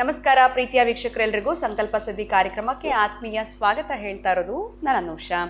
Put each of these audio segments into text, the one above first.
ನಮಸ್ಕಾರ ಪ್ರೀತಿಯ ವೀಕ್ಷಕರೆಲ್ಲರಿಗೂ ಸಂಕಲ್ಪ ಸಿದ್ಧಿ ಕಾರ್ಯಕ್ರಮಕ್ಕೆ ಆತ್ಮೀಯ ಸ್ವಾಗತ ಹೇಳ್ತಾ ಇರೋದು ನಾನು ಅನುಷಾ.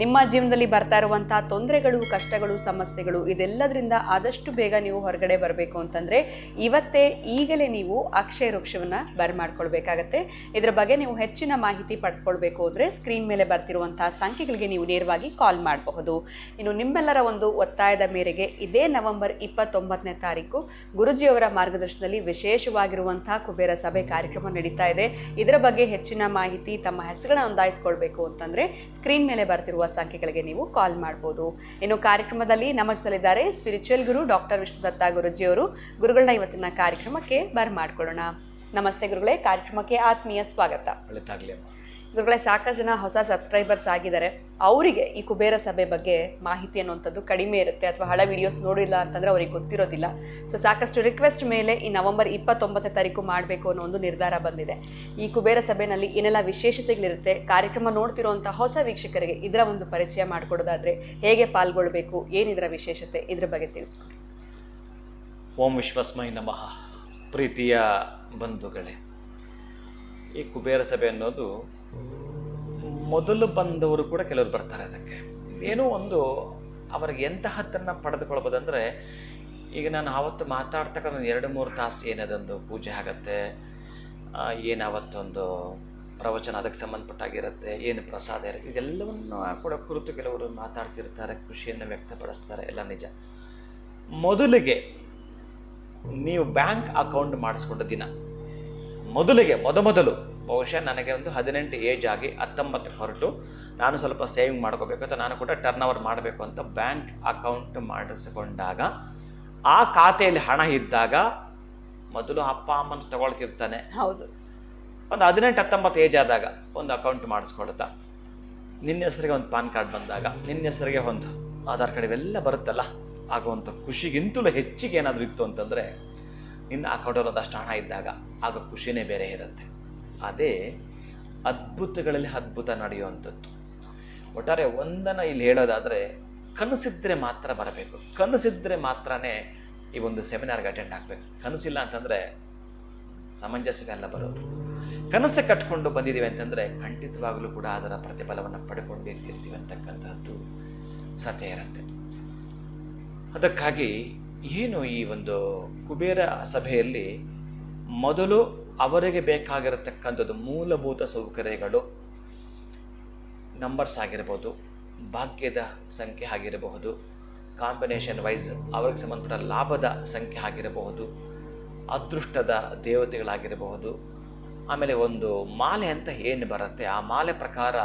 ನಿಮ್ಮ ಜೀವನದಲ್ಲಿ ಬರ್ತಾ ಇರುವಂತಹ ತೊಂದರೆಗಳು, ಕಷ್ಟಗಳು, ಸಮಸ್ಯೆಗಳು ಇದೆಲ್ಲದರಿಂದ ಆದಷ್ಟು ಬೇಗ ನೀವು ಹೊರಗಡೆ ಬರಬೇಕು ಅಂತಂದ್ರೆ ಇವತ್ತೇ ಈಗಲೇ ನೀವು ಅಕ್ಷಯ ವೃಕ್ಷವನ್ನ ಬರ್ಮಾಡ್ಕೊಳ್ಬೇಕಾಗತ್ತೆ. ಇದರ ಬಗ್ಗೆ ನೀವು ಹೆಚ್ಚಿನ ಮಾಹಿತಿ ಪಡ್ಕೊಳ್ಬೇಕು ಅಂದ್ರೆ ಸ್ಕ್ರೀನ್ ಮೇಲೆ ಬರ್ತಿರುವಂತಹ ಸಂಖ್ಯೆಗಳಿಗೆ ನೀವು ನೇರವಾಗಿ ಕಾಲ್ ಮಾಡಬಹುದು. ಇನ್ನು ನಿಮ್ಮೆಲ್ಲರ ಒಂದು ಒತ್ತಾಯದ ಮೇರೆಗೆ ಇದೇ ನವೆಂಬರ್ 29ನೇ ತಾರೀಕು ಗುರುಜಿಯವರ ಮಾರ್ಗದರ್ಶನದಲ್ಲಿ ವಿಶೇಷವಾಗಿರುವಂತಹ ಕುಬೇರ ಸಭೆ ಕಾರ್ಯಕ್ರಮ ನಡೀತಾ ಇದೆ. ಇದರ ಬಗ್ಗೆ ಹೆಚ್ಚಿನ ಮಾಹಿತಿ, ತಮ್ಮ ಹೆಸರನ್ನ ನೋಂದಾಯಿಸಿಕೊಳ್ಬೇಕು ಅಂತಂದ್ರೆ ಸ್ಕ್ರೀನ್ ಮೇಲೆ ಬರ್ತಿರುವ ಸಂಖ್ಯೆಗಳಿಗೆ ನೀವು ಕಾಲ್ ಮಾಡಬಹುದು. ಇನ್ನು ಕಾರ್ಯಕ್ರಮದಲ್ಲಿ ನಮ್ಮ ಜೊತೆಲಿದ್ದಾರೆ ಸ್ಪಿರಿಚುವಲ್ ಗುರು ಡಾಕ್ಟರ್ ವಿಷ್ಣುದತ್ತ ಗುರುಜಿಯವರು. ಗುರುಗಳನ್ನ ಇವತ್ತಿನ ಕಾರ್ಯಕ್ರಮಕ್ಕೆ ಬರ್ಮಾಡ್ಕೊಳ್ಳೋಣ. ನಮಸ್ತೆ ಗುರುಗಳೇ, ಕಾರ್ಯಕ್ರಮಕ್ಕೆ ಆತ್ಮೀಯ ಸ್ವಾಗತ. ಗುರುಗಳೇ, ಸಾಕಷ್ಟು ಜನ ಹೊಸ ಸಬ್ಸ್ಕ್ರೈಬರ್ಸ್ ಆಗಿದ್ದಾರೆ. ಅವರಿಗೆ ಈ ಕುಬೇರ ಸಭೆ ಬಗ್ಗೆ ಮಾಹಿತಿ ಅನ್ನುವಂಥದ್ದು ಕಡಿಮೆ ಇರುತ್ತೆ, ಅಥವಾ ಹಳೆ ವಿಡಿಯೋಸ್ ನೋಡಿಲ್ಲ ಅಂತಂದ್ರೆ ಅವ್ರಿಗೆ ಗೊತ್ತಿರೋದಿಲ್ಲ. ಸೊ ಸಾಕಷ್ಟು ರಿಕ್ವೆಸ್ಟ್ ಮೇಲೆ ಈ ನವೆಂಬರ್ 29ನೇ ತಾರೀಕು ಮಾಡಬೇಕು ಅನ್ನೋ ಒಂದು ನಿರ್ಧಾರ ಬಂದಿದೆ. ಈ ಕುಬೇರ ಸಭೆಯಲ್ಲಿ ಏನೆಲ್ಲ ವಿಶೇಷತೆಗಳಿರುತ್ತೆ, ಕಾರ್ಯಕ್ರಮ ನೋಡ್ತಿರುವಂಥ ಹೊಸ ವೀಕ್ಷಕರಿಗೆ ಇದರ ಒಂದು ಪರಿಚಯ ಮಾಡಿಕೊಡೋದಾದ್ರೆ ಹೇಗೆ ಪಾಲ್ಗೊಳ್ಬೇಕು, ಏನಿದರ ವಿಶೇಷತೆ, ಇದ್ರ ಬಗ್ಗೆ ತಿಳಿಸ್ಕೊಡಿ. ಓಂ ವಿಶ್ವಸ್ಮೈ ನಮಃ. ಪ್ರೀತಿಯ ಬಂಧುಗಳೇ, ಈ ಕುಬೇರ ಸಭೆ ಅನ್ನೋದು ಮೊದಲು ಬಂದವರು ಕೂಡ ಕೆಲವರು ಬರ್ತಾರೆ. ಅದಕ್ಕೆ ಏನೋ ಒಂದು ಅವರಿಗೆ ಎಂತಹದ್ದನ್ನು ಪಡೆದುಕೊಳ್ಬೋದಂದರೆ, ಈಗ ನಾನು ಆವತ್ತು ಮಾತಾಡ್ತಕ್ಕಂಥ 2-3 ತಾಸು ಏನದೊಂದು ಪೂಜೆ ಆಗುತ್ತೆ, ಏನು ಅವತ್ತೊಂದು ಪ್ರವಚನ ಅದಕ್ಕೆ ಸಂಬಂಧಪಟ್ಟಾಗಿರುತ್ತೆ, ಏನು ಪ್ರಸಾದ ಇರುತ್ತೆ, ಇದೆಲ್ಲವನ್ನು ಕೂಡ ಕುರಿತು ಕೆಲವರು ಮಾತಾಡ್ತಿರ್ತಾರೆ, ಖುಷಿಯನ್ನು ವ್ಯಕ್ತಪಡಿಸ್ತಾರೆ. ಎಲ್ಲ ನಿಜ. ಮೊದಲಿಗೆ ನೀವು ಬ್ಯಾಂಕ್ ಅಕೌಂಟ್ ಮಾಡಿಸ್ಕೊಂಡ ದಿನ, ಮೊದಲು ಬಹುಶಃ ನನಗೆ ಒಂದು 18 ಏಜ್ ಆಗಿ 19ಕ್ಕೆ ಹೊರಟು ನಾನು ಸ್ವಲ್ಪ ಸೇವಿಂಗ್ ಮಾಡ್ಕೋಬೇಕು ಅಂತ, ನಾನು ಕೂಡ ಟರ್ನ್ ಓವರ್ ಮಾಡಬೇಕು ಅಂತ ಬ್ಯಾಂಕ್ ಅಕೌಂಟ್ ಮಾಡಿಸಿಕೊಂಡಾಗ, ಆ ಖಾತೆಯಲ್ಲಿ ಹಣ ಇದ್ದಾಗ ಮೊದಲು ಅಪ್ಪ ಅಮ್ಮನ ತಗೊಳ್ತಿರ್ತಾನೆ. ಹೌದು. ಒಂದು 18-19 ಏಜ್ ಆದಾಗ ಒಂದು ಅಕೌಂಟ್ ಮಾಡಿಸ್ಕೊಳ್ತಾ, ನಿನ್ನ ಹೆಸರಿಗೆ ಒಂದು ಪಾನ್ ಕಾರ್ಡ್ ಬಂದಾಗ, ನಿನ್ನ ಹೆಸರಿಗೆ ಒಂದು ಆಧಾರ್ ಕಾರ್ಡ್, ಇವೆಲ್ಲ ಬರುತ್ತಲ್ಲ, ಆಗುವಂಥ ಖುಷಿಗಿಂತಲೂ ಹೆಚ್ಚಿಗೆ ಏನಾದರೂ ಇತ್ತು ಅಂತಂದರೆ, ನಿನ್ನ ಅಕೌಂಟಲ್ಲಿ ಒಂದಷ್ಟು ಹಣ ಇದ್ದಾಗ ಆಗ ಖುಷಿನೇ ಬೇರೆ ಇರುತ್ತೆ. ಅದೇ ಅದ್ಭುತಗಳಲ್ಲಿ ಅದ್ಭುತ ನಡೆಯುವಂಥದ್ದು. ಒಟ್ಟಾರೆ ಒಂದನ್ನು ಇಲ್ಲಿ ಹೇಳೋದಾದರೆ, ಕನಸಿದ್ರೆ ಮಾತ್ರ ಬರಬೇಕು, ಕನಸಿದ್ರೆ ಮಾತ್ರನೇ ಈ ಒಂದು ಸೆಮಿನಾರ್ಗೆ ಅಟೆಂಡ್ ಆಗಬೇಕು. ಕನಸಿಲ್ಲ ಅಂತಂದರೆ ಸಮಂಜಸವೇ ಅಲ್ಲ ಬರೋದು. ಕನಸು ಕಟ್ಕೊಂಡು ಬಂದಿದ್ದೀವಿ ಅಂತಂದರೆ ಖಂಡಿತವಾಗಲೂ ಕೂಡ ಅದರ ಪ್ರತಿಫಲವನ್ನು ಪಡ್ಕೊಂಡು ನಿಂತಿರ್ತೀವಿ ಅಂತಕ್ಕಂಥದ್ದು ಸತ್ಯ ಇರುತ್ತೆ. ಅದಕ್ಕಾಗಿ ಏನು ಈ ಒಂದು ಕುಬೇರ ಸಭೆಯಲ್ಲಿ ಮೊದಲು ಅವರಿಗೆ ಬೇಕಾಗಿರತಕ್ಕಂಥದ್ದು ಮೂಲಭೂತ ಸೌಕರ್ಯಗಳು, ನಂಬರ್ಸ್ ಆಗಿರ್ಬೋದು, ಭಾಗ್ಯದ ಸಂಖ್ಯೆ ಆಗಿರಬಹುದು, ಕಾಂಬಿನೇಷನ್ ವೈಸ್ ಅವ್ರಿಗೆ ಸಂಬಂಧಪಟ್ಟ ಲಾಭದ ಸಂಖ್ಯೆ ಆಗಿರಬಹುದು, ಅದೃಷ್ಟದ ದೇವತೆಗಳಾಗಿರಬಹುದು, ಆಮೇಲೆ ಒಂದು ಮಾಲೆ ಅಂತ ಏನು ಬರುತ್ತೆ, ಆ ಮಾಲೆ ಪ್ರಕಾರ,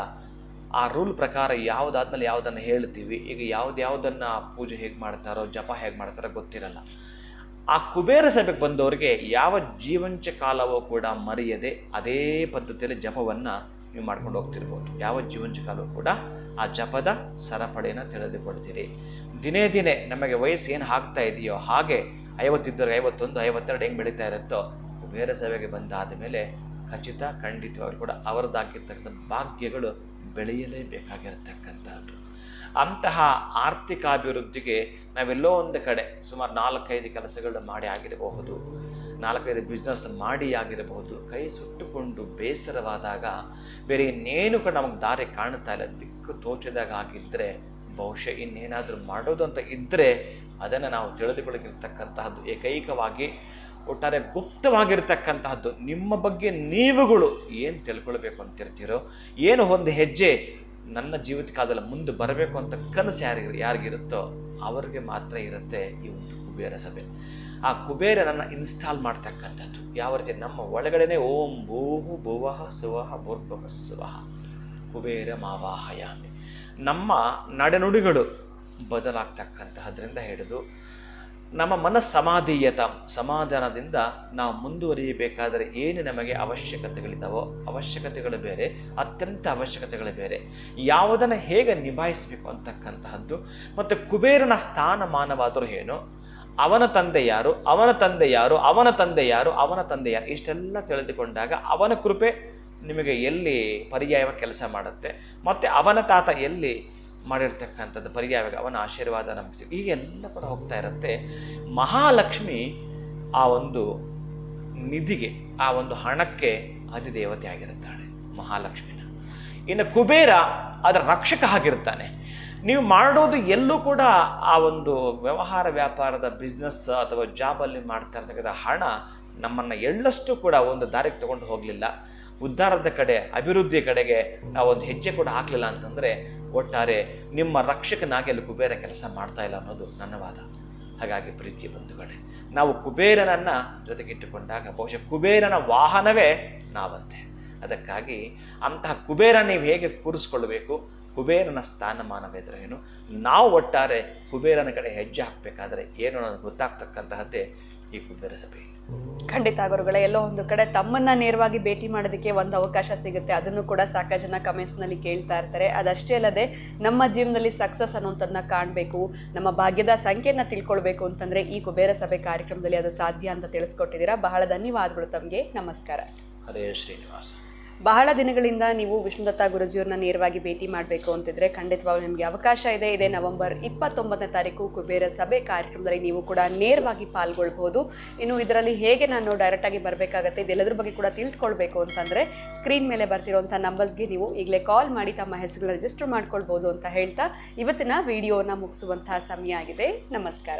ಆ ರೂಲ್ ಪ್ರಕಾರ ಯಾವುದಾದ್ಮೇಲೆ ಯಾವುದನ್ನು ಹೇಳ್ತೀವಿ. ಈಗ ಯಾವುದನ್ನು ಪೂಜೆ ಹೇಗೆ ಮಾಡ್ತಾರೋ, ಜಪ ಹೇಗೆ ಮಾಡ್ತಾರೋ ಗೊತ್ತಿರಲ್ಲ. ಆ ಕುಬೇರ ಸಭೆಗೆ ಬಂದವರಿಗೆ ಯಾವ ಜೀವಂಚ ಕಾಲವೂ ಕೂಡ ಮರೆಯದೆ ಅದೇ ಪದ್ಧತಿಯಲ್ಲಿ ಜಪವನ್ನು ನೀವು ಮಾಡ್ಕೊಂಡು ಹೋಗ್ತಿರ್ಬೋದು. ಯಾವ ಜೀವಂಚ ಕಾಲವೂ ಕೂಡ ಆ ಜಪದ ಸರಪಳಿಯನ್ನು ತಿಳಿದುಕೊಡ್ತೀರಿ. ದಿನೇ ದಿನೇ ನಮಗೆ ವಯಸ್ಸು ಏನು ಆಗ್ತಾ ಇದೆಯೋ ಹಾಗೆ 50 ಇದ್ದವ್ರಿಗೆ 51, 52 ಹೆಂಗೆ ಬೆಳೀತಾ ಇರುತ್ತೋ, ಕುಬೇರ ಸಭೆಗೆ ಬಂದಾದ ಮೇಲೆ ಖಂಡಿತವಾಗ್ಲೂ ಕೂಡ ಅವರದ್ದಾಗಿರ್ತಕ್ಕಂಥ ಭಾಗ್ಯಗಳು ಬೆಳೆಯಲೇಬೇಕಾಗಿರತಕ್ಕಂಥದ್ದು. ಅಂತಹ ಆರ್ಥಿಕಾಭಿವೃದ್ಧಿಗೆ ನಾವೆಲ್ಲೋ ಒಂದು ಕಡೆ ಸುಮಾರು 4-5 ಕೆಲಸಗಳು ಮಾಡಿ ಆಗಿರಬಹುದು, 4-5 ಬಿಸ್ನೆಸ್ ಮಾಡಿ ಆಗಿರಬಹುದು, ಕೈ ಸುಟ್ಟುಕೊಂಡು ಬೇಸರವಾದಾಗ ಬೇರೆ ಇನ್ನೇನು ಕೂಡ ನಮಗೆ ದಾರಿ ಕಾಣ್ತಾ ಇಲ್ಲ, ದಿಕ್ಕು ತೋಚಿದಾಗ ಆಗಿದ್ದರೆ, ಬಹುಶಃ ಇನ್ನೇನಾದರೂ ಮಾಡೋದು ಅಂತ ಇದ್ದರೆ ಅದನ್ನು ನಾವು ತಿಳಿದುಕೊಳ್ಳಿರ್ತಕ್ಕಂತಹದ್ದು ಏಕೈಕವಾಗಿ ಒಟ್ಟಾರೆ ಗುಪ್ತವಾಗಿರ್ತಕ್ಕಂತಹದ್ದು. ನಿಮ್ಮ ಬಗ್ಗೆ ನೀವುಗಳು ಏನು ತಿಳ್ಕೊಳ್ಬೇಕು ಅಂತಿರ್ತೀರೋ, ಏನು ಒಂದು ಹೆಜ್ಜೆ ನನ್ನ ಜೀವಿತ ಕಾಲದಲ್ಲಿ ಮುಂದೆ ಬರಬೇಕು ಅಂತ ಕನಸು ಯಾರಿಗಿರುತ್ತೋ ಅವ್ರಿಗೆ ಮಾತ್ರ ಇರುತ್ತೆ ಈ ಒಂದು ಕುಬೇರ ಸಭೆ. ಆ ಕುಬೇರನನ್ನು ಇನ್ಸ್ಟಾಲ್ ಮಾಡ್ತಕ್ಕಂಥದ್ದು ಯಾವ ರೀತಿ, ನಮ್ಮ ಒಳಗಡೆನೆ ಓಂ ಭೂಹು ಭುವಃ ಸುವಃ ಭೂರ್ಭುವಃ ಸುವಃ ಕುಬೇರ ಮಾವಾಹಯಾಮಿ. ನಮ್ಮ ನಡೆನುಡಿಗಳು ಬದಲಾಗ್ತಕ್ಕಂತಹದ್ರಿಂದ ಹಿಡಿದು ನಮ್ಮ ಸಮಾಧಾನದಿಂದ ನಾವು ಮುಂದುವರಿಯಬೇಕಾದರೆ ಏನು ನಮಗೆ ಅವಶ್ಯಕತೆಗಳಿದ್ದಾವೋ, ಅವಶ್ಯಕತೆಗಳು ಬೇರೆ, ಅತ್ಯಂತ ಅವಶ್ಯಕತೆಗಳು ಬೇರೆ, ಯಾವುದನ್ನು ಹೇಗೆ ನಿಭಾಯಿಸಬೇಕು ಅಂತಕ್ಕಂತಹದ್ದು, ಮತ್ತು ಕುಬೇರನ ಸ್ಥಾನಮಾನವಾದರೂ ಏನು, ಅವನ ತಂದೆ ಯಾರು, ಇಷ್ಟೆಲ್ಲ ತಿಳಿದುಕೊಂಡಾಗ ಅವನ ಕೃಪೆ ನಿಮಗೆ ಎಲ್ಲಿ ಪರ್ಯಾಯವಾಗಿ ಕೆಲಸ ಮಾಡುತ್ತೆ, ಮತ್ತು ಅವನ ತಾತ ಎಲ್ಲಿ ಮಾಡಿರ್ತಕ್ಕಂಥದ್ದು ಪರ್ಯಾಯವಾಗಿ ಅವನ ಆಶೀರ್ವಾದ ನಮಗೆ ಹೀಗೆಲ್ಲ ಕೂಡ ಹೋಗ್ತಾ ಇರುತ್ತೆ. ಮಹಾಲಕ್ಷ್ಮಿ ಆ ಒಂದು ನಿಧಿಗೆ, ಆ ಒಂದು ಹಣಕ್ಕೆ ಅಧಿದೇವತೆ ಆಗಿರುತ್ತಾಳೆ ಮಹಾಲಕ್ಷ್ಮಿನ. ಇನ್ನು ಕುಬೇರ ಅದರ ರಕ್ಷಕ ಆಗಿರುತ್ತಾನೆ. ನೀವು ಮಾಡೋದು ಎಲ್ಲೂ ಕೂಡ ಆ ಒಂದು ವ್ಯವಹಾರ ವ್ಯಾಪಾರದ ಬಿಸ್ನೆಸ್ ಅಥವಾ ಜಾಬಲ್ಲಿ ಮಾಡ್ತಾ ಇರ್ತಕ್ಕಂಥ ಹಣ ನಮ್ಮನ್ನು ಎಳ್ಳಷ್ಟು ಕೂಡ ಒಂದು ದಾರಿಗೆ ತಗೊಂಡು ಹೋಗಲಿಲ್ಲ, ಉದ್ಧಾರದ ಕಡೆ, ಅಭಿವೃದ್ಧಿಯ ಕಡೆಗೆ ನಾವು ಒಂದು ಹೆಜ್ಜೆ ಕೂಡ ಹಾಕಲಿಲ್ಲ ಅಂತಂದರೆ ಒಟ್ಟಾರೆ ನಿಮ್ಮ ರಕ್ಷಕನಾಗಿ ಅಲ್ಲಿ ಕುಬೇರ ಕೆಲಸ ಮಾಡ್ತಾ ಇಲ್ಲ ಅನ್ನೋದು ನನ್ನ ವಾದ. ಹಾಗಾಗಿ ಪ್ರೀತಿಯ ಬಂಧುಗಳೇ, ನಾವು ಕುಬೇರನನ್ನು ಜೊತೆಗಿಟ್ಟುಕೊಂಡಾಗ ಬಹುಶಃ ಕುಬೇರನ ವಾಹನವೇ ನಾವಂತೆ. ಅದಕ್ಕಾಗಿ ಅಂತಹ ಕುಬೇರ ನೀವು ಹೇಗೆ ಕೂರಿಸ್ಕೊಳ್ಬೇಕು, ಕುಬೇರನ ಸ್ಥಾನಮಾನವೇನು, ನಾವು ಒಟ್ಟಾರೆ ಕುಬೇರನ ಕಡೆ ಹೆಜ್ಜೆ ಹಾಕಬೇಕಾದ್ರೆ ಏನು ಅನ್ನೋದು ಗೊತ್ತಾಗ್ತಕ್ಕಂತಹದ್ದೇ ಈ ಕುಬೇರ ಸಭೆ. ಖಂಡಿತ ಗುರುಗಳೇ, ಎಲ್ಲೋ ಒಂದು ಕಡೆ ತಮ್ಮನ್ನ ನೇರವಾಗಿ ಭೇಟಿ ಮಾಡೋದಕ್ಕೆ ಒಂದು ಅವಕಾಶ ಸಿಗುತ್ತೆ. ಅದನ್ನು ಕೂಡ ಸಾಕಷ್ಟು ಜನ ಕಮೆಂಟ್ಸ್ನಲ್ಲಿ ಕೇಳ್ತಾ ಇರ್ತಾರೆ. ಅದಷ್ಟೇ ಅಲ್ಲದೆ ನಮ್ಮ ಜೀವನದಲ್ಲಿ ಸಕ್ಸಸ್ ಅನ್ನೋಂಥದ್ದನ್ನ ಕಾಣಬೇಕು, ನಮ್ಮ ಭಾಗ್ಯದ ಸಂಖ್ಯೆಯನ್ನು ತಿಳ್ಕೊಳ್ಬೇಕು ಅಂತಂದರೆ ಈ ಕುಬೇರ ಸಭೆ ಕಾರ್ಯಕ್ರಮದಲ್ಲಿ ಅದು ಸಾಧ್ಯ ಅಂತ ತಿಳಿಸ್ಕೊಟ್ಟಿದ್ದೀರಾ. ಬಹಳ ಧನ್ಯವಾದಗಳು ತಮಗೆ. ನಮಸ್ಕಾರ. ಹರೇ ಶ್ರೀನಿವಾಸ. ಬಹಳ ದಿನಗಳಿಂದ ನೀವು ವಿಷ್ಣುದತ್ತ ಗುರುಜಿಯವ್ರನ್ನ ನೇರವಾಗಿ ಭೇಟಿ ಮಾಡಬೇಕು ಅಂತಿದ್ರೆ ಖಂಡಿತವಾಗ್ಲೂ ನಿಮಗೆ ಅವಕಾಶ ಇದೆ. ಇದೇ ನವೆಂಬರ್ 29ನೇ ತಾರೀಕು ಕುಬೇರ ಸಭೆ ಕಾರ್ಯಕ್ರಮದಲ್ಲಿ ನೀವು ಕೂಡ ನೇರವಾಗಿ ಪಾಲ್ಗೊಳ್ಬೋದು. ಇನ್ನು ಇದರಲ್ಲಿ ಹೇಗೆ ನಾನು ಡೈರೆಕ್ಟಾಗಿ ಬರಬೇಕಾಗತ್ತೆ, ಇದೆಲ್ಲದ್ರ ಬಗ್ಗೆ ಕೂಡ ತಿಳ್ಕೊಳ್ಬೇಕು ಅಂತಂದರೆ ಸ್ಕ್ರೀನ್ ಮೇಲೆ ಬರ್ತಿರೋಂಥ ನಂಬರ್ಸ್ಗೆ ನೀವು ಈಗಲೇ ಕಾಲ್ ಮಾಡಿ ತಮ್ಮ ಹೆಸರುಗಳನ್ನ ರಿಜಿಸ್ಟರ್ ಮಾಡ್ಕೊಳ್ಬೋದು ಅಂತ ಹೇಳ್ತಾ ಇವತ್ತಿನ ವಿಡಿಯೋನ ಮುಗಿಸುವಂತಹ ಸಮಯ ಆಗಿದೆ. ನಮಸ್ಕಾರ.